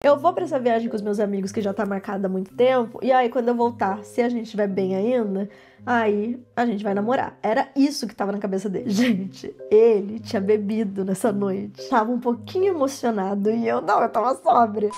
Eu vou pra essa viagem com os meus amigos que já tá marcada há muito tempo, e aí quando eu voltar, se a gente estiver bem ainda, aí a gente vai namorar. Era isso que tava na cabeça dele. Gente, ele tinha bebido nessa noite. Tava um pouquinho emocionado e eu tava sóbria.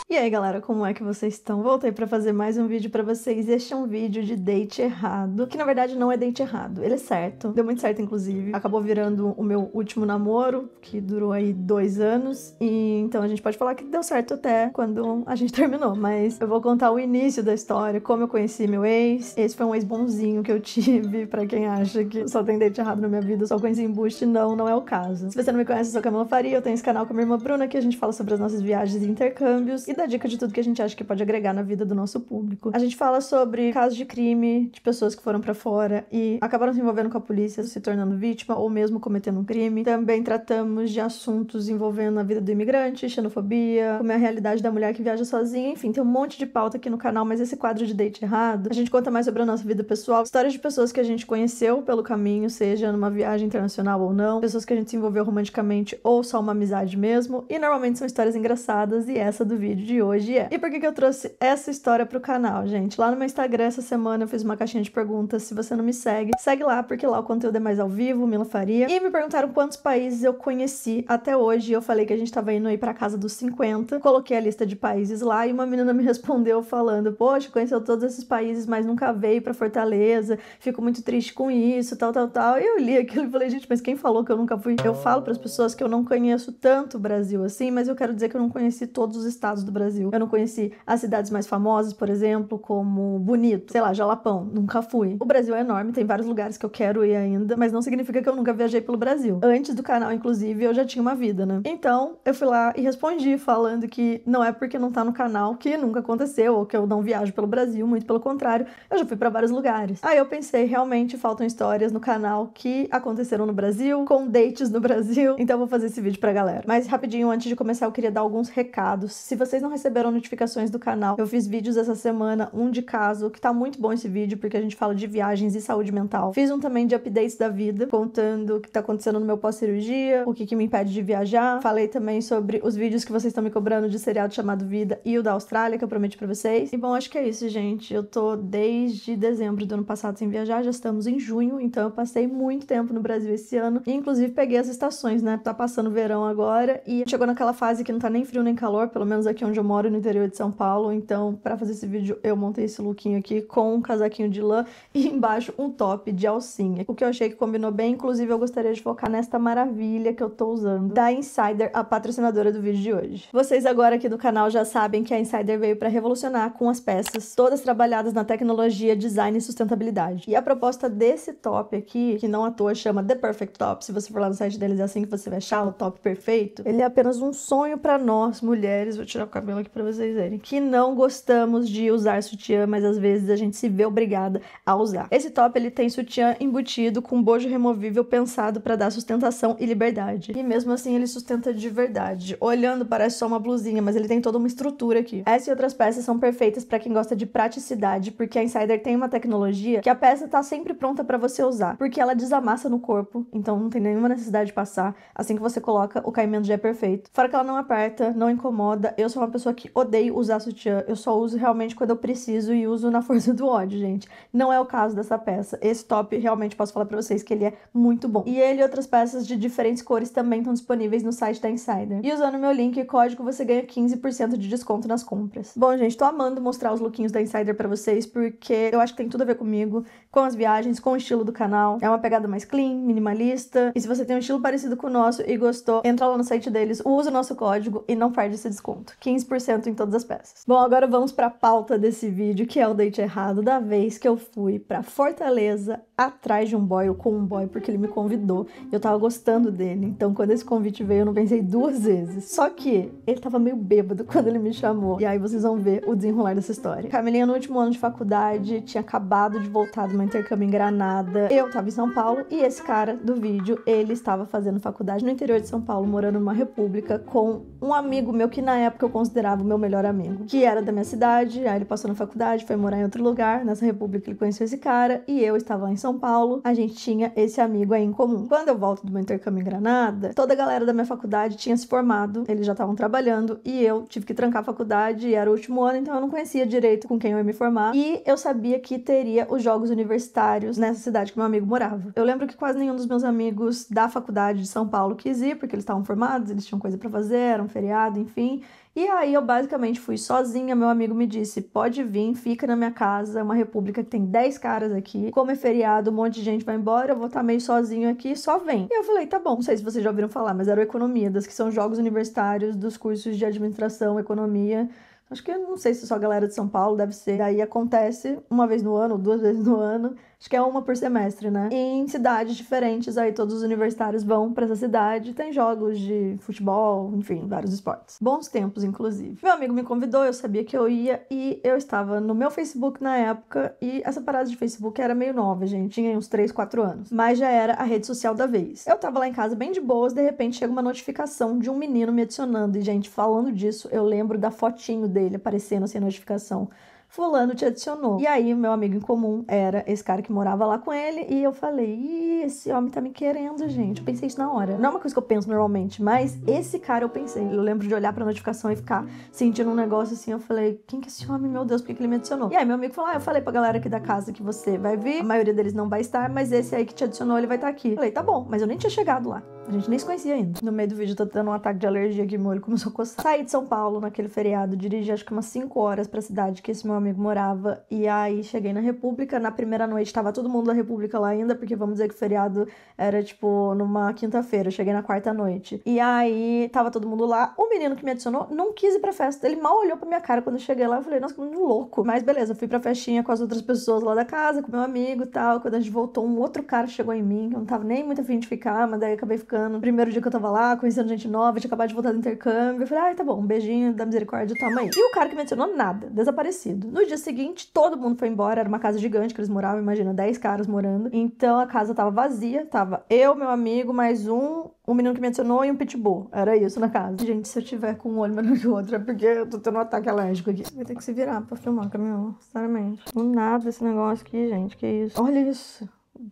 E aí, galera, como é que vocês estão? Voltei pra fazer mais um vídeo pra vocês. Este é um vídeo de date errado, que na verdade não é date errado. Ele é certo, deu muito certo, inclusive. Acabou virando o meu último namoro, que durou aí 2 anos. E então a gente pode falar que deu certo até quando a gente terminou. Mas eu vou contar o início da história, como eu conheci meu ex. Esse foi um ex bonzinho que eu tive, pra quem acha que só tem date errado na minha vida, só conheci embuste. Não é o caso. Se você não me conhece, eu sou Camila Faria, eu tenho esse canal com a minha irmã Bruna, que a gente fala sobre as nossas viagens e intercâmbios. E dá dica de tudo que a gente acha que pode agregar na vida do nosso público. A gente fala sobre casos de crime, de pessoas que foram pra fora e acabaram se envolvendo com a polícia, se tornando vítima ou mesmo cometendo um crime. Também tratamos de assuntos envolvendo a vida do imigrante, xenofobia, como é a realidade da mulher que viaja sozinha. Enfim, tem um monte de pauta aqui no canal, mas esse quadro de date errado, a gente conta mais sobre a nossa vida pessoal, histórias de pessoas que a gente conheceu pelo caminho, seja numa viagem internacional ou não, pessoas que a gente se envolveu romanticamente ou só uma amizade mesmo, e normalmente são histórias engraçadas, e essa do vídeo de hoje é. E por que eu trouxe essa história pro canal, gente? Lá no meu Instagram essa semana eu fiz uma caixinha de perguntas. Se você não me segue, segue lá, porque lá o conteúdo é mais ao vivo, Mila Faria. E me perguntaram quantos países eu conheci até hoje. Eu falei que a gente tava indo aí pra casa dos 50. Coloquei a lista de países lá e uma menina me respondeu falando: poxa, conheceu todos esses países, mas nunca veio pra Fortaleza. Fico muito triste com isso, tal. E eu li aquilo e falei: gente, mas quem falou que eu nunca fui? Eu falo pras pessoas que eu não conheço tanto o Brasil assim, mas eu quero dizer que eu não conheci todos os estados do Brasil. Eu não conheci as cidades mais famosas, por exemplo, como Bonito, sei lá, Jalapão, nunca fui. O Brasil é enorme, tem vários lugares que eu quero ir ainda, mas não significa que eu nunca viajei pelo Brasil. Antes do canal, inclusive, eu já tinha uma vida, né? Então, eu fui lá e respondi falando que não é porque não tá no canal que nunca aconteceu, ou que eu não viajo pelo Brasil, muito pelo contrário, eu já fui pra vários lugares. Aí eu pensei, realmente faltam histórias no canal que aconteceram no Brasil, com dates no Brasil, então eu vou fazer esse vídeo pra galera. Mas rapidinho, antes de começar, eu queria dar alguns recados. Se vocês não receberam notificações do canal, eu fiz vídeos essa semana, um de caso, que tá muito bom esse vídeo, porque a gente fala de viagens e saúde mental. Fiz um também de updates da vida, contando o que tá acontecendo no meu pós-cirurgia, o que me impede de viajar. Falei também sobre os vídeos que vocês estão me cobrando de seriado chamado Vida e o da Austrália, que eu prometi pra vocês. E bom, acho que é isso, gente. Eu tô desde dezembro do ano passado sem viajar, já estamos em junho, então eu passei muito tempo no Brasil esse ano, e inclusive peguei as estações, né? Tá passando o verão agora, e chegou naquela fase que não tá nem frio nem calor, pelo menos aqui onde eu moro, no interior de São Paulo. Então, pra fazer esse vídeo, eu montei esse lookinho aqui com um casaquinho de lã e embaixo um top de alcinha, o que eu achei que combinou bem. Inclusive, eu gostaria de focar nesta maravilha que eu tô usando, da Insider, a patrocinadora do vídeo de hoje. Vocês agora aqui do canal já sabem que a Insider veio pra revolucionar com as peças, todas trabalhadas na tecnologia, design e sustentabilidade. E a proposta desse top aqui, que não à toa chama The Perfect Top, se você for lá no site deles é assim que você vai achar o top perfeito, ele é apenas um sonho pra nós, mulheres, vou tirar o cabelo aqui pra vocês verem, que não gostamos de usar sutiã, mas às vezes a gente se vê obrigada a usar. Esse top, ele tem sutiã embutido com bojo removível pensado pra dar sustentação e liberdade. E mesmo assim ele sustenta de verdade. Olhando parece só uma blusinha, mas ele tem toda uma estrutura aqui. Essa e outras peças são perfeitas pra quem gosta de praticidade, porque a Insider tem uma tecnologia que a peça tá sempre pronta pra você usar, porque ela desamassa no corpo, então não tem nenhuma necessidade de passar. Assim que você coloca, o caimento já é perfeito. Fora que ela não aperta, não incomoda. Eu sou uma pessoa que odeio usar sutiã. Eu só uso realmente quando eu preciso e uso na força do ódio, gente. Não é o caso dessa peça. Esse top, realmente, posso falar pra vocês que ele é muito bom. E ele e outras peças de diferentes cores também estão disponíveis no site da Insider. E usando o meu link e código, você ganha 15% de desconto nas compras. Bom, gente, tô amando mostrar os lookinhos da Insider pra vocês, porque eu acho que tem tudo a ver comigo, com as viagens, com o estilo do canal. É uma pegada mais clean, minimalista. E se você tem um estilo parecido com o nosso e gostou, entra lá no site deles, usa o nosso código e não perde esse desconto. 15% em todas as peças. Bom, agora vamos pra pauta desse vídeo, que é o date errado da vez que eu fui pra Fortaleza atrás de um boy, ou com um boy, porque ele me convidou e eu tava gostando dele. Então, quando esse convite veio, eu não pensei 2 vezes. Só que ele tava meio bêbado quando ele me chamou. E aí vocês vão ver o desenrolar dessa história. Camilinha no último ano de faculdade, tinha acabado de voltar do meu intercâmbio em Granada. Eu tava em São Paulo e esse cara do vídeo, ele estava fazendo faculdade no interior de São Paulo, morando numa república com um amigo meu que na época eu considerava o meu melhor amigo, que era da minha cidade. Aí ele passou na faculdade, foi morar em outro lugar, nessa república ele conheceu esse cara e eu estava lá em São Paulo. A gente tinha esse amigo aí em comum. Quando eu volto do meu intercâmbio em Granada, toda a galera da minha faculdade tinha se formado, eles já estavam trabalhando e e eu tive que trancar a faculdade, e era o último ano, então eu não conhecia direito com quem eu ia me formar. E eu sabia que teria os jogos universitários nessa cidade que meu amigo morava. Eu lembro que quase nenhum dos meus amigos da faculdade de São Paulo quis ir, porque eles estavam formados, eles tinham coisa pra fazer, era um feriado, enfim. E aí eu basicamente fui sozinha, meu amigo me disse, pode vir, fica na minha casa, é uma república que tem 10 caras aqui, como é feriado, um monte de gente vai embora, eu vou estar meio sozinho aqui, só vem. E eu falei, tá bom, não sei se vocês já ouviram falar, mas era o Economidas, que são jogos universitários dos cursos de administração, economia. Acho que, não sei se só a galera de São Paulo, deve ser. Daí acontece uma vez no ano, ou 2 vezes no ano. Acho que é uma por semestre, né? E em cidades diferentes, aí todos os universitários vão pra essa cidade. Tem jogos de futebol, enfim, vários esportes. Bons tempos, inclusive. Meu amigo me convidou, eu sabia que eu ia. E eu estava no meu Facebook na época. E essa parada de Facebook era meio nova, gente. Tinha uns 3, 4 anos. Mas já era a rede social da vez. Eu tava lá em casa bem de boas, de repente chega uma notificação de um menino me adicionando. E, gente, falando disso, eu lembro da fotinho dele aparecendo assim, a notificação. Fulano te adicionou. E aí, meu amigo em comum era esse cara que morava lá com ele. E eu falei, ih, esse homem tá me querendo, gente. Eu pensei isso na hora. Não é uma coisa que eu penso normalmente, mas esse cara eu pensei. Eu lembro de olhar pra notificação e ficar sentindo um negócio assim. Eu falei, quem que é esse homem? Meu Deus, por que ele me adicionou? E aí, meu amigo falou, eu falei pra galera aqui da casa que você vai vir. A maioria deles não vai estar, mas esse aí que te adicionou, ele vai estar aqui. Eu falei, tá bom, mas eu nem tinha chegado lá. A gente nem se conhecia ainda. No meio do vídeo, eu tô tendo um ataque de alergia aqui, meu olho começou a coçar. Saí de São Paulo naquele feriado, dirigi acho que umas 5 horas pra cidade que esse meu amigo morava. E aí, cheguei na República. Na primeira noite, tava todo mundo da República lá ainda, porque vamos dizer que o feriado era, tipo, numa quinta-feira. Eu cheguei na quarta noite. E aí, tava todo mundo lá. O menino que me adicionou não quis ir pra festa. Ele mal olhou pra minha cara quando eu cheguei lá. Eu falei, nossa, que menino louco. Mas beleza, fui pra festinha com as outras pessoas lá da casa, com meu amigo e tal. Quando a gente voltou, um outro cara chegou em mim. Eu não tava nem muito afim de ficar, mas daí acabei ficando. Primeiro dia que eu tava lá, conhecendo gente nova, tinha acabado de voltar do intercâmbio. Eu falei, ai, tá bom, um beijinho da misericórdia, toma aí. E o cara que me adicionou, nada, desaparecido. No dia seguinte, todo mundo foi embora, era uma casa gigante que eles moravam, imagina, 10 caras morando. Então a casa tava vazia, tava eu, meu amigo, mais um menino que me adicionou e um pitbull. Era isso na casa. Gente, se eu tiver com um olho menor que o outro, é porque eu tô tendo um ataque alérgico aqui. Vai ter que se virar pra filmar, caminhão, sinceramente. Não nada esse negócio aqui, gente, que isso. Olha isso.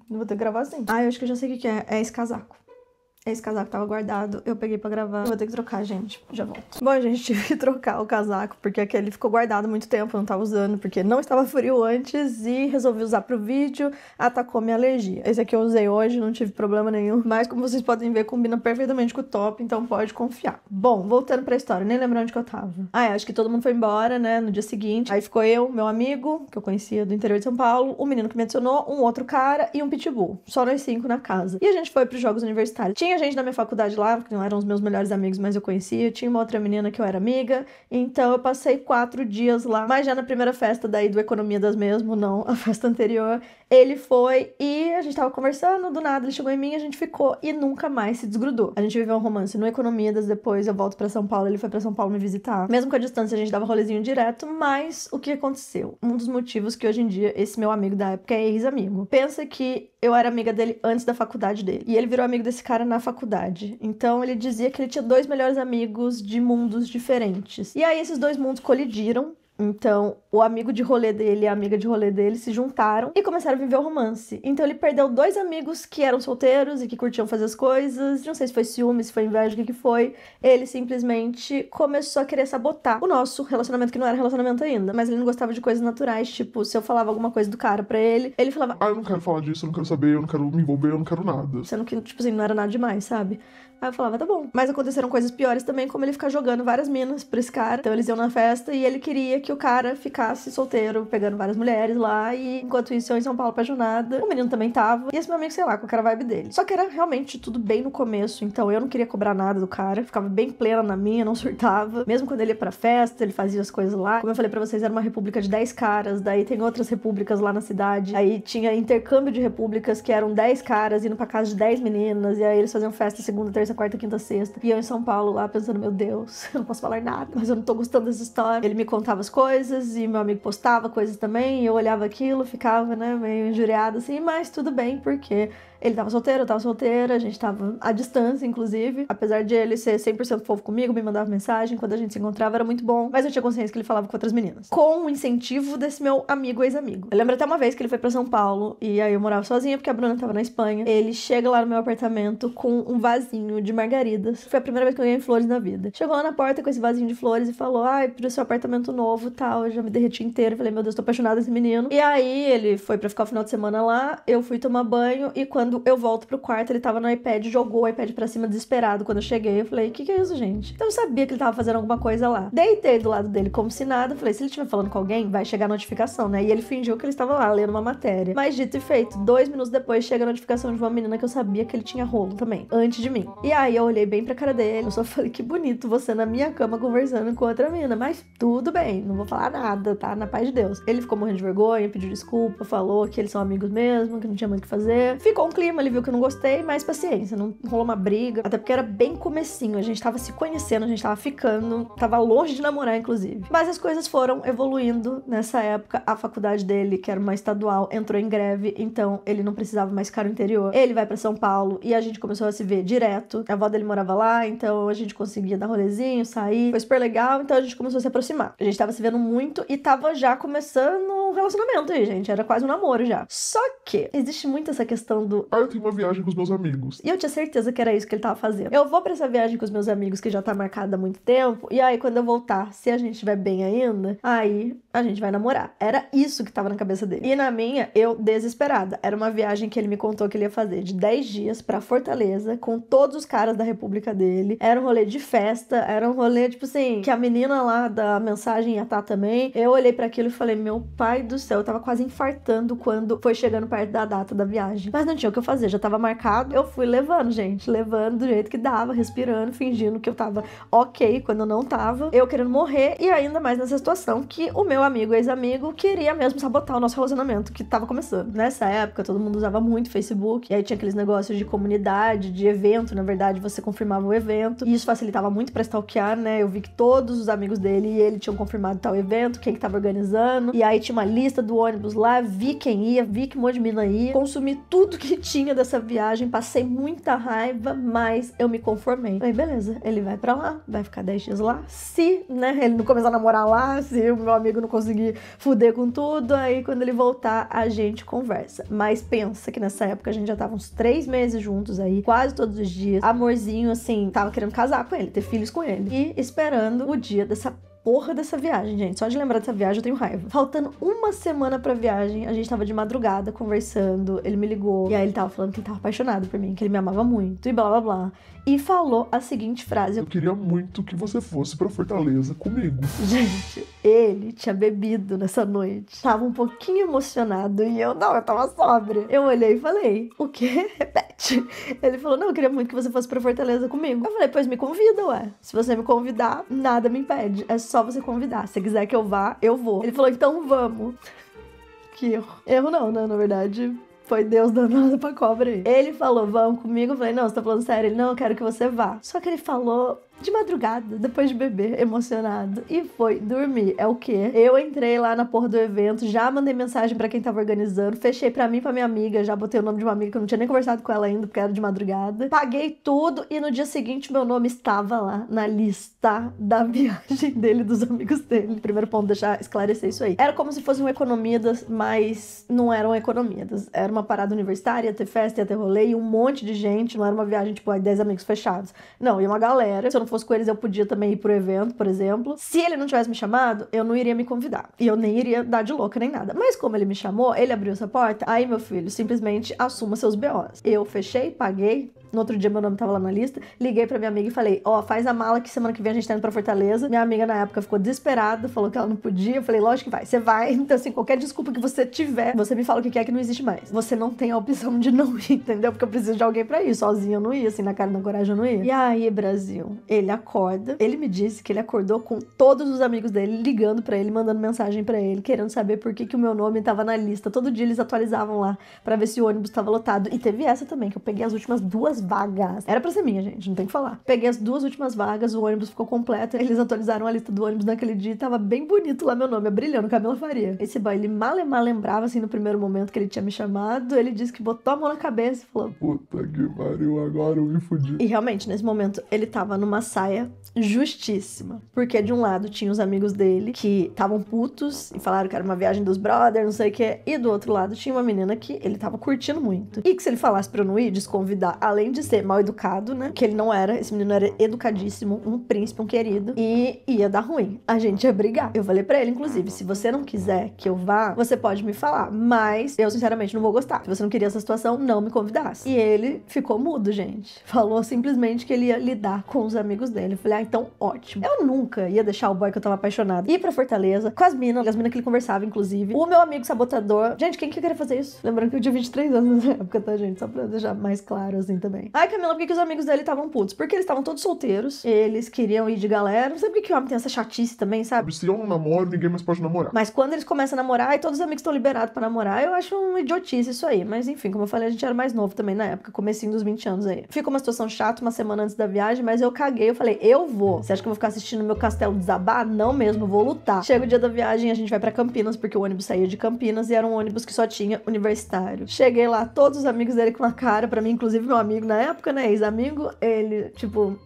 Não vou ter que gravar assim. Ah, eu acho que eu já sei o que é. É esse casaco. Esse casaco tava guardado, eu peguei pra gravar. Eu vou ter que trocar, gente. Já volto. Bom, gente, tive que trocar o casaco, porque aquele ficou guardado há muito tempo, eu não tava usando, porque não estava frio antes e resolvi usar pro vídeo, atacou minha alergia. Esse aqui eu usei hoje, não tive problema nenhum, mas como vocês podem ver, combina perfeitamente com o top, então pode confiar. Bom, voltando pra história, nem lembro onde que eu tava. Ah, acho que todo mundo foi embora, né, no dia seguinte. Aí ficou eu, meu amigo, que eu conhecia do interior de São Paulo, o menino que me adicionou, um outro cara e um pitbull. Só nós 5 na casa. E a gente foi pros jogos universitários. Tinha gente da minha faculdade lá, que não eram os meus melhores amigos, mas eu conhecia. Tinha uma outra menina que eu era amiga. Então eu passei 4 dias lá. Mas já na primeira festa daí do Economidas mesmo, não a festa anterior. Ele foi e a gente tava conversando, do nada ele chegou em mim, a gente ficou e nunca mais se desgrudou. A gente viveu um romance no Economidas, depois eu volto pra São Paulo, ele foi pra São Paulo me visitar. Mesmo com a distância, a gente dava rolezinho direto, mas o que aconteceu? Um dos motivos que hoje em dia esse meu amigo da época é ex-amigo. Pensa que eu era amiga dele antes da faculdade dele. E ele virou amigo desse cara na faculdade. Então ele dizia que ele tinha 2 melhores amigos de mundos diferentes. E aí esses 2 mundos colidiram. Então, o amigo de rolê dele e a amiga de rolê dele se juntaram e começaram a viver o romance. Então, ele perdeu 2 amigos que eram solteiros e que curtiam fazer as coisas. Não sei se foi ciúme, se foi inveja, o que foi. Ele simplesmente começou a querer sabotar o nosso relacionamento, que não era relacionamento ainda. Mas ele não gostava de coisas naturais. Tipo, se eu falava alguma coisa do cara pra ele, ele falava, ah, eu não quero falar disso, eu não quero saber, eu não quero me envolver, eu não quero nada. Sendo que, tipo assim, não era nada demais, sabe? Aí eu falava, tá bom. Mas aconteceram coisas piores também, como ele ficar jogando várias minas pra esse cara. Então eles iam na festa e ele queria que o cara ficasse solteiro, pegando várias mulheres lá. E enquanto isso, eu em São Paulo apaixonada. O menino também tava. E esse meu amigo, sei lá, qual era a vibe dele. Só que era realmente tudo bem no começo. Então eu não queria cobrar nada do cara. Ficava bem plena na minha, não surtava. Mesmo quando ele ia pra festa, ele fazia as coisas lá. Como eu falei pra vocês, era uma república de 10 caras. Daí tem outras repúblicas lá na cidade. Aí tinha intercâmbio de repúblicas que eram 10 caras indo pra casa de 10 meninas. E aí eles faziam festa segunda, terça, quarta, quinta, sexta. E eu em São Paulo lá pensando, meu Deus, eu não posso falar nada, mas eu não tô gostando dessa história. Ele me contava as coisas e meu amigo postava coisas também. E eu olhava aquilo, ficava, né, meio injuriada assim, mas tudo bem, porque Ele tava solteiro, eu tava solteira, a gente tava à distância, inclusive. Apesar de ele ser 100% fofo comigo, me mandava mensagem, quando a gente se encontrava era muito bom. Mas eu tinha consciência que ele falava com outras meninas. Com o incentivo desse meu amigo ex-amigo. Eu lembro até uma vez que ele foi pra São Paulo, e aí eu morava sozinha, porque a Bruna tava na Espanha. Ele chega lá no meu apartamento com um vasinho de margaridas. Foi a primeira vez que eu ganhei flores na vida. Chegou lá na porta com esse vasinho de flores e falou, ai, pro seu apartamento novo, tal. Eu já me derreti inteiro. Falei, meu Deus, tô apaixonada desse menino. E aí ele foi pra ficar o final de semana lá, eu fui tomar banho, e quando eu volto pro quarto, ele tava no iPad, jogou o iPad pra cima desesperado. Quando eu cheguei, eu falei, que é isso, gente? Então eu sabia que ele tava fazendo alguma coisa lá. Deitei do lado dele como se nada. Falei, se ele estiver falando com alguém, vai chegar a notificação, né? E ele fingiu que ele estava lá, lendo uma matéria. Mas dito e feito, 2 minutos depois chega a notificação de uma menina que eu sabia que ele tinha rolo também, antes de mim. E aí eu olhei bem pra cara dele, eu só falei, que bonito você na minha cama conversando com outra menina. Mas tudo bem, não vou falar nada, tá? Na paz de Deus. Ele ficou morrendo de vergonha, pediu desculpa, falou que eles são amigos mesmo, que não tinha muito o que fazer. Ficou um clima, ele viu que eu não gostei, mas paciência, não rolou uma briga. Até porque era bem comecinho, a gente tava se conhecendo, a gente tava ficando, tava longe de namorar, inclusive. Mas as coisas foram evoluindo. Nessa época, a faculdade dele, que era uma estadual, entrou em greve, então ele não precisava mais ficar no interior. Ele vai pra São Paulo e a gente começou a se ver direto. A avó dele morava lá, então a gente conseguia dar rolezinho, sair. Foi super legal, então a gente começou a se aproximar. A gente tava se vendo muito e tava já começando um relacionamento aí, gente. Era quase um namoro já. Só que existe muito essa questão do... Ah, eu tenho uma viagem com os meus amigos. E eu tinha certeza que era isso que ele tava fazendo. Eu vou pra essa viagem com os meus amigos que já tá marcada há muito tempo, e aí quando eu voltar, se a gente estiver bem ainda, aí a gente vai namorar. Era isso que tava na cabeça dele. E na minha, eu desesperada. Era uma viagem que ele me contou que ele ia fazer de 10 dias pra Fortaleza, com todos os caras da república dele. Era um rolê de festa, era um rolê, tipo assim, que a menina lá da mensagem ia estar também. Eu olhei pra aquilo e falei, meu pai do céu, eu tava quase infartando quando foi chegando perto da data da viagem. Mas não tinha o que eu fazer, já tava marcado. Eu fui levando, gente, levando do jeito que dava, respirando, fingindo que eu tava ok quando eu não tava. Eu querendo morrer, e ainda mais nessa situação que o meu amigo, ex-amigo, queria mesmo sabotar o nosso relacionamento, que tava começando. Nessa época, todo mundo usava muito Facebook, e aí tinha aqueles negócios de comunidade, de evento, na verdade, você confirmava o evento, e isso facilitava muito pra stalkear, né? Eu vi que todos os amigos dele e ele tinham confirmado tal evento, quem que tava organizando, e aí tinha uma lista do ônibus lá, vi quem ia, vi que um monte de mina ia, consumi tudo que tinha dessa viagem, passei muita raiva, mas eu me conformei. Falei, beleza, ele vai pra lá, vai ficar 10 dias lá, se, né, ele não começar a namorar lá, se o meu amigo não conseguir fuder com tudo, aí quando ele voltar, a gente conversa. Mas pensa que nessa época a gente já tava uns 3 meses juntos aí, quase todos os dias, amorzinho, assim, tava querendo casar com ele, ter filhos com ele, e esperando o dia dessa porra dessa viagem, gente. Só de lembrar dessa viagem eu tenho raiva. Faltando uma semana pra viagem, a gente tava de madrugada conversando, ele me ligou, e aí ele tava falando que ele tava apaixonado por mim, que ele me amava muito, e blá blá blá. E falou a seguinte frase. Eu queria muito que você fosse pra Fortaleza comigo. Gente, ele tinha bebido nessa noite. Tava um pouquinho emocionado e eu tava sóbria. Eu olhei e falei, o quê? Repete. Ele falou, não, eu queria muito que você fosse pra Fortaleza comigo. Eu falei, pois me convida, ué. Se você me convidar, nada me impede. É só você convidar. Se quiser que eu vá, eu vou. Ele falou, então vamos. Que erro. Erro não, né? Na verdade... Foi Deus dando nada pra cobra aí. Ele falou, vamos comigo? Eu falei, não, você tá falando sério? Ele, não, eu quero que você vá. Só que ele falou de madrugada, depois de beber, emocionado. E foi dormir. É o quê? Eu entrei lá na porra do evento, já mandei mensagem pra quem tava organizando, fechei pra mim e pra minha amiga, já botei o nome de uma amiga que eu não tinha nem conversado com ela ainda, porque era de madrugada. Paguei tudo e no dia seguinte meu nome estava lá na lista da viagem dele, dos amigos dele. Primeiro ponto, deixar esclarecer isso aí. Era como se fosse um Economidas, mas não era um Economidas. Era uma parada universitária, ia ter festa, ia ter rolê, e um monte de gente, não era uma viagem tipo 10 amigos fechados. Não, ia uma galera. Se eu não fosse com eles, eu podia também ir pro evento, por exemplo. Se ele não tivesse me chamado, eu não iria me convidar. E eu nem iria dar de louca nem nada. Mas como ele me chamou, ele abriu essa porta, aí, meu filho, simplesmente assuma seus BOs. Eu fechei, paguei. No outro dia meu nome tava lá na lista, liguei pra minha amiga e falei, faz a mala que semana que vem a gente tá indo pra Fortaleza. Minha amiga na época ficou desesperada, falou que ela não podia. Eu falei, lógico que vai, você vai. Então assim, qualquer desculpa que você tiver, você me fala o que é que não existe mais. Você não tem a opção de não ir, entendeu? Porque eu preciso de alguém pra ir, sozinha eu não ia, assim, na cara e na coragem eu não ia. E aí, Brasil, ele acorda, ele me disse que ele acordou com todos os amigos dele ligando pra ele, mandando mensagem pra ele, querendo saber por que o meu nome tava na lista. Todo dia eles atualizavam lá pra ver se o ônibus tava lotado. E teve essa também, que eu peguei as últimas 2 vagas. Era pra ser minha, gente, não tem o que falar. Peguei as 2 últimas vagas, o ônibus ficou completo. Eles atualizaram a lista do ônibus naquele dia e tava bem bonito lá meu nome, brilhando, Camila Faria. Esse boy, ele mal lembrava, assim, no primeiro momento que ele tinha me chamado. Ele disse que botou a mão na cabeça e falou: puta que pariu, agora eu me fudi. E realmente, nesse momento, ele tava numa saia justíssima. Porque de um lado tinha os amigos dele que estavam putos e falaram que era uma viagem dos brothers, não sei o que. E do outro lado tinha uma menina que ele tava curtindo muito. E que se ele falasse pra eu não ir, desconvidar, além de ser mal educado, né? Que ele não era, esse menino era educadíssimo, um príncipe, um querido. E ia dar ruim. A gente ia brigar. Eu falei pra ele, inclusive, se você não quiser que eu vá, você pode me falar. Mas eu, sinceramente, não vou gostar. Se você não queria essa situação, não me convidasse. E ele ficou mudo, gente. Falou simplesmente que ele ia lidar com os amigos dele. Eu falei, então ótimo. Eu nunca ia deixar o boy que eu tava apaixonado ir pra Fortaleza com as minas que ele conversava, inclusive. O meu amigo sabotador. Gente, quem que ia querer fazer isso? Lembrando que eu tinha 23 anos nessa época, tá, gente? Só pra deixar mais claro assim também. Ai, Camila, por que os amigos dele estavam putos? Porque eles estavam todos solteiros. Eles queriam ir de galera. Não sei por que o homem tem essa chatice também, sabe? Se eu não namoro, ninguém mais pode namorar. Mas quando eles começam a namorar e todos os amigos estão liberados pra namorar, eu acho uma idiotice isso aí. Mas enfim, como eu falei, a gente era mais novo também na época, comecinho dos 20 anos aí. Ficou uma situação chata uma semana antes da viagem, mas eu caguei. Eu falei, eu vou. Você acha que eu vou ficar assistindo meu castelo desabar? Não mesmo, eu vou lutar. Chega o dia da viagem, a gente vai pra Campinas, porque o ônibus saía de Campinas e era um ônibus que só tinha universitário. Cheguei lá, todos os amigos dele com a cara pra mim, inclusive meu amigo na época, né, ex-amigo, ele, tipo...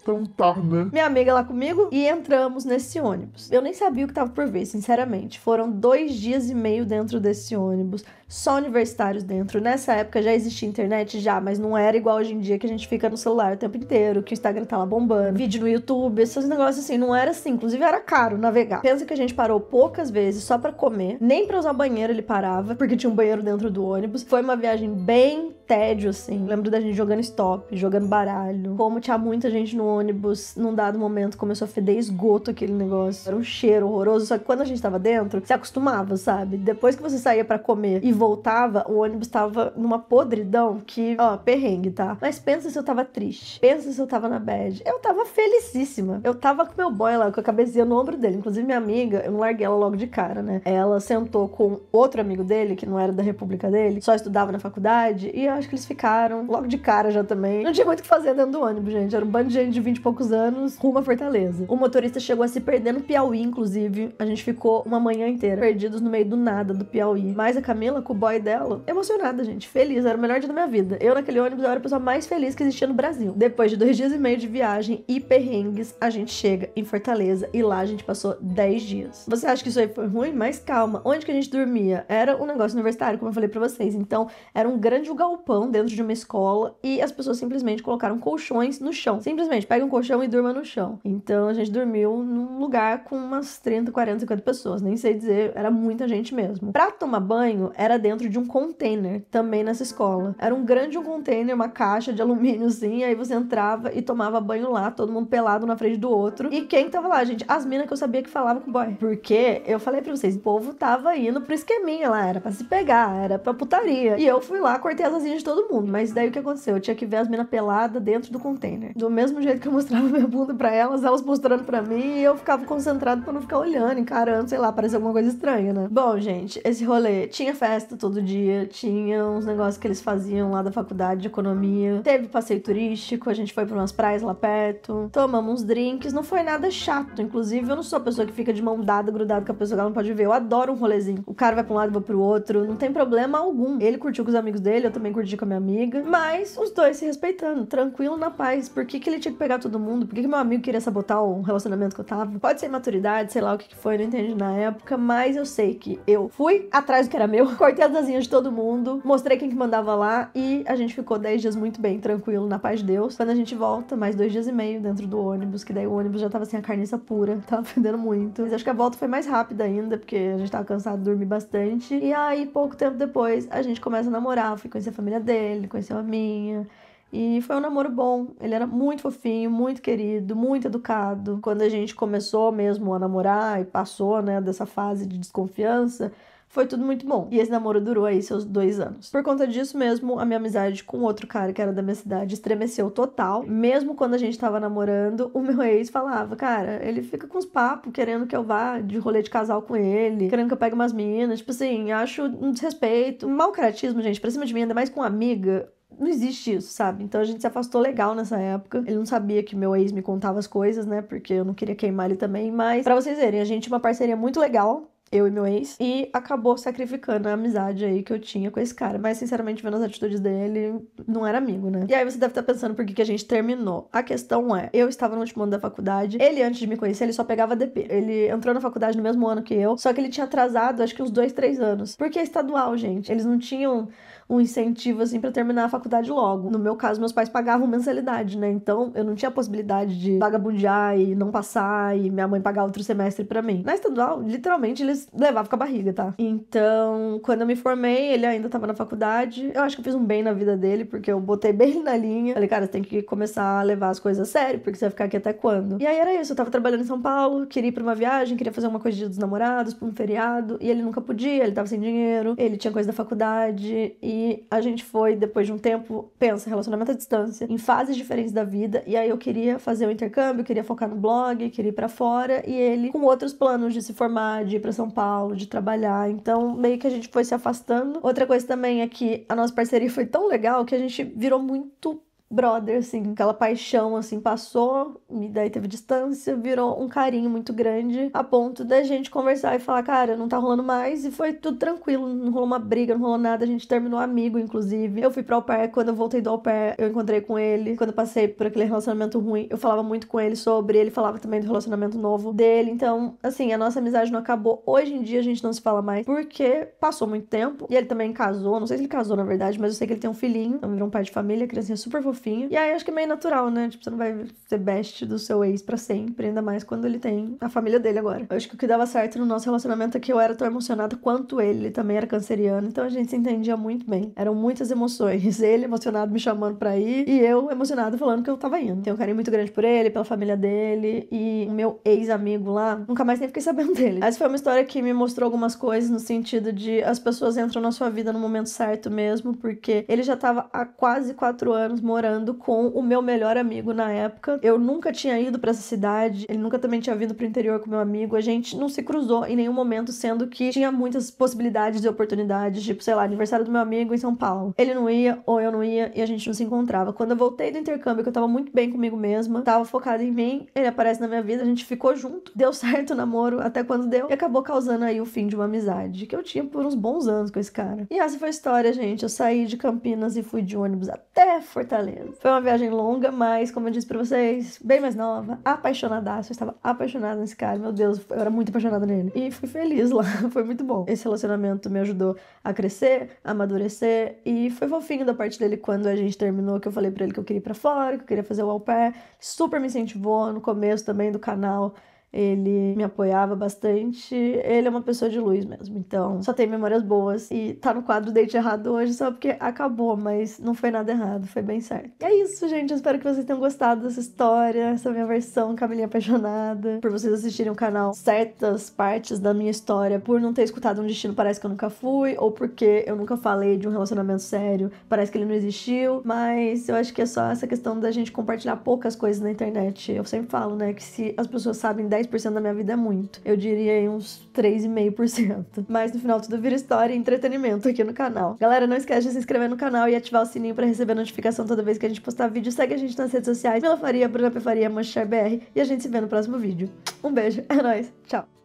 Então tá, né? Minha amiga lá comigo e entramos nesse ônibus. Eu nem sabia o que tava por ver, sinceramente. Foram 2 dias e meio dentro desse ônibus, só universitários dentro. Nessa época já existia internet, já, mas não era igual hoje em dia que a gente fica no celular o tempo inteiro, que o Instagram tá lá bombando, vídeo no YouTube, esses negócios assim, não era assim. Inclusive era caro navegar. Pensa que a gente parou poucas vezes só pra comer, nem pra usar banheiro ele parava, porque tinha um banheiro dentro do ônibus. Foi uma viagem bem tédio, assim. Lembro da gente jogando stop, jogando baralho. Como tinha muita gente no ônibus, num dado momento começou a feder esgoto aquele negócio. Era um cheiro horroroso, só que quando a gente tava dentro, você acostumava, sabe? Depois que você saía pra comer e voltava, o ônibus tava numa podridão que, ó, perrengue, tá? Mas pensa se eu tava triste. Pensa se eu tava na bad. Eu tava felicíssima. Eu tava com meu boy lá, com a cabecinha no ombro dele. Inclusive, minha amiga, eu não larguei ela logo de cara, né? Ela sentou com outro amigo dele, que não era da república dele, só estudava na faculdade, e eu acho que eles ficaram logo de cara já também. Não tinha muito o que fazer dentro do ônibus, gente. Era um bando de gente de 20 e poucos anos, rumo a Fortaleza. O motorista chegou a se perder no Piauí, inclusive. A gente ficou uma manhã inteira perdidos no meio do nada do Piauí. Mas a Camila, com o boy dela, emocionada, gente. Feliz. Era o melhor dia da minha vida. Eu, naquele ônibus, eu era a pessoa mais feliz que existia no Brasil. Depois de 2 dias e meio de viagem e perrengues, a gente chega em Fortaleza e lá a gente passou 10 dias. Você acha que isso aí foi ruim? Mas calma. Onde que a gente dormia? Era um negócio universitário, como eu falei pra vocês. Então, era um grande galpão dentro de uma escola e as pessoas simplesmente colocaram colchões no chão. Simplesmente, pega um colchão e durma no chão. Então, a gente dormiu num lugar com umas 30, 40, 50 pessoas. Nem sei dizer, era muita gente mesmo. Pra tomar banho, era dentro de um container, também nessa escola. Era um grande container, uma caixa de alumínio assim, aí você entrava e tomava banho lá, todo mundo pelado na frente do outro. E quem tava lá, gente? As minas que eu sabia que falavam com o boy. Porque, eu falei pra vocês, o povo tava indo pro esqueminha lá, era pra se pegar, era pra putaria. E eu fui lá, cortei as asinhas de todo mundo. Mas daí o que aconteceu? Eu tinha que ver as minas peladas dentro do container. Do mesmo jeito que eu mostrava minha bunda pra elas, elas mostrando pra mim, e eu ficava concentrado pra não ficar olhando, encarando, sei lá, parecia alguma coisa estranha, né? Bom, gente, esse rolê tinha festa todo dia, tinha uns negócios que eles faziam lá da faculdade de economia, teve passeio turístico, a gente foi pra umas praias lá perto, tomamos uns drinks, não foi nada chato. Inclusive, eu não sou a pessoa que fica de mão dada, grudada com a pessoa que ela não pode ver. Eu adoro um rolezinho. O cara vai pra um lado e vai pro outro, não tem problema algum. Ele curtiu com os amigos dele, eu também curti com a minha amiga, mas os dois se respeitando, tranquilo, na paz. Por que ele tinha que pegar todo mundo? Por que meu amigo queria sabotar o relacionamento que eu tava? Pode ser imaturidade, sei lá o que foi, não entendi na época, mas eu sei que eu fui atrás do que era meu, cortei as asinhas de todo mundo, mostrei quem que mandava lá e a gente ficou 10 dias muito bem, tranquilo, na paz de Deus. Quando a gente volta, mais 2 dias e meio dentro do ônibus, que daí o ônibus já tava assim, a carniça pura, tava fedendo muito. Mas acho que a volta foi mais rápida ainda, porque a gente tava cansado de dormir bastante. E aí, pouco tempo depois, a gente começa a namorar, fui conhecer a família dele, conheceu a minha. E foi um namoro bom. Ele era muito fofinho, muito querido, muito educado. Quando a gente começou mesmo a namorar e passou, né, dessa fase de desconfiança, foi tudo muito bom. E esse namoro durou aí seus 2 anos. Por conta disso mesmo, a minha amizade com outro cara que era da minha cidade estremeceu total. Mesmo quando a gente tava namorando, o meu ex falava, cara, ele fica com os papos, querendo que eu vá de rolê de casal com ele, querendo que eu pegue umas minas. Tipo assim, acho um desrespeito, um mau caratismo, gente, pra cima de mim, ainda mais com uma amiga. não existe isso, sabe? Então a gente se afastou legal nessa época. Ele não sabia que meu ex me contava as coisas, né? Porque eu não queria queimar ele também. Mas, pra vocês verem, a gente tinha uma parceria muito legal, eu e meu ex, e acabou sacrificando a amizade aí que eu tinha com esse cara. Mas, sinceramente, vendo as atitudes dele, não era amigo, né? E aí você deve estar pensando por que a gente terminou. A questão é, eu estava no último ano da faculdade, ele, antes de me conhecer, ele só pegava DP. Ele entrou na faculdade no mesmo ano que eu, só que ele tinha atrasado, acho que uns 2, 3 anos. Porque é estadual, gente. Eles não tinham um incentivo, assim, pra terminar a faculdade logo. No meu caso, meus pais pagavam mensalidade, né? Então, eu não tinha a possibilidade de vagabundear e não passar e minha mãe pagar outro semestre pra mim. Na estadual, literalmente, eles levavam com a barriga, tá? Então, quando eu me formei, ele ainda tava na faculdade. Eu acho que eu fiz um bem na vida dele, porque eu botei bem na linha. Falei, cara, você tem que começar a levar as coisas a sério, porque você vai ficar aqui até quando? E aí era isso, eu tava trabalhando em São Paulo, queria ir pra uma viagem, queria fazer uma coisa de Dia dos Namorados, pra um feriado, e ele nunca podia, ele tava sem dinheiro, ele tinha coisa da faculdade, e a gente foi, depois de um tempo, pensa, relacionamento à distância, em fases diferentes da vida, e aí eu queria fazer o intercâmbio, queria focar no blog, queria ir pra fora, e ele com outros planos de se formar, de ir pra São Paulo, de trabalhar, então meio que a gente foi se afastando. Outra coisa também é que a nossa parceria foi tão legal que a gente virou muito brother, assim, aquela paixão, assim, passou, e daí teve distância, virou um carinho muito grande, a ponto da gente conversar e falar, cara, não tá rolando mais, e foi tudo tranquilo, não rolou uma briga, não rolou nada, a gente terminou amigo, inclusive. Eu fui pro au pair, quando eu voltei do au pair, eu encontrei com ele, quando eu passei por aquele relacionamento ruim, eu falava muito com ele sobre, ele falava também do relacionamento novo dele, então, assim, a nossa amizade não acabou. Hoje em dia a gente não se fala mais, porque passou muito tempo, e ele também casou, não sei se ele casou, na verdade, mas eu sei que ele tem um filhinho, então virou um pai de família, criancinha super fofinha. E aí acho que é meio natural, né? Tipo, você não vai ser best do seu ex pra sempre, ainda mais quando ele tem a família dele agora. Eu acho que o que dava certo no nosso relacionamento é que eu era tão emocionada quanto ele também era canceriano, então a gente se entendia muito bem. Eram muitas emoções. Ele emocionado me chamando pra ir e eu emocionada falando que eu tava indo. Tenho um carinho muito grande por ele, pela família dele e o meu ex-amigo lá, nunca mais nem fiquei sabendo dele. Essa foi uma história que me mostrou algumas coisas no sentido de as pessoas entram na sua vida no momento certo mesmo, porque ele já tava há quase 4 anos morando com o meu melhor amigo na época. Eu nunca tinha ido pra essa cidade, ele nunca também tinha vindo pro interior com meu amigo, a gente não se cruzou em nenhum momento, sendo que tinha muitas possibilidades e oportunidades, tipo, sei lá, aniversário do meu amigo em São Paulo. Ele não ia, ou eu não ia, e a gente não se encontrava. Quando eu voltei do intercâmbio, que eu tava muito bem comigo mesma, tava focada em mim, ele aparece na minha vida, a gente ficou junto, deu certo o namoro, até quando deu, e acabou causando aí o fim de uma amizade, que eu tinha por uns bons anos com esse cara. E essa foi a história, gente. Eu saí de Campinas e fui de ônibus até Fortaleza. Foi uma viagem longa, mas, como eu disse pra vocês, bem mais nova, apaixonadaça. Eu estava apaixonada nesse cara, meu Deus, eu era muito apaixonada nele. E fui feliz lá, foi muito bom. Esse relacionamento me ajudou a crescer, a amadurecer, e foi fofinho da parte dele quando a gente terminou, que eu falei pra ele que eu queria ir pra fora, que eu queria fazer o au pair. Super me incentivou no começo também do canal. Ele me apoiava bastante. Ele é uma pessoa de luz mesmo. Então, só tem memórias boas. E tá no quadro Date Errado hoje só porque acabou, mas não foi nada errado. Foi bem certo. E é isso, gente. Eu espero que vocês tenham gostado dessa história. Essa minha versão Camilinha Apaixonada. Por vocês assistirem o canal certas partes da minha história. Por não ter escutado Um Destino Parece Que Eu Nunca Fui. Ou porque eu nunca falei de um relacionamento sério. Parece que ele não existiu. Mas eu acho que é só essa questão da gente compartilhar poucas coisas na internet. Eu sempre falo, né? Que se as pessoas sabem 10% da minha vida é muito. Eu diria aí uns 3,5%. Mas no final tudo vira história e entretenimento aqui no canal. Galera, não esquece de se inscrever no canal e ativar o sininho pra receber notificação toda vez que a gente postar vídeo. Segue a gente nas redes sociais. Mila Faria, Bruna P. Faria, Manchar BR. E a gente se vê no próximo vídeo. Um beijo. É nóis. Tchau.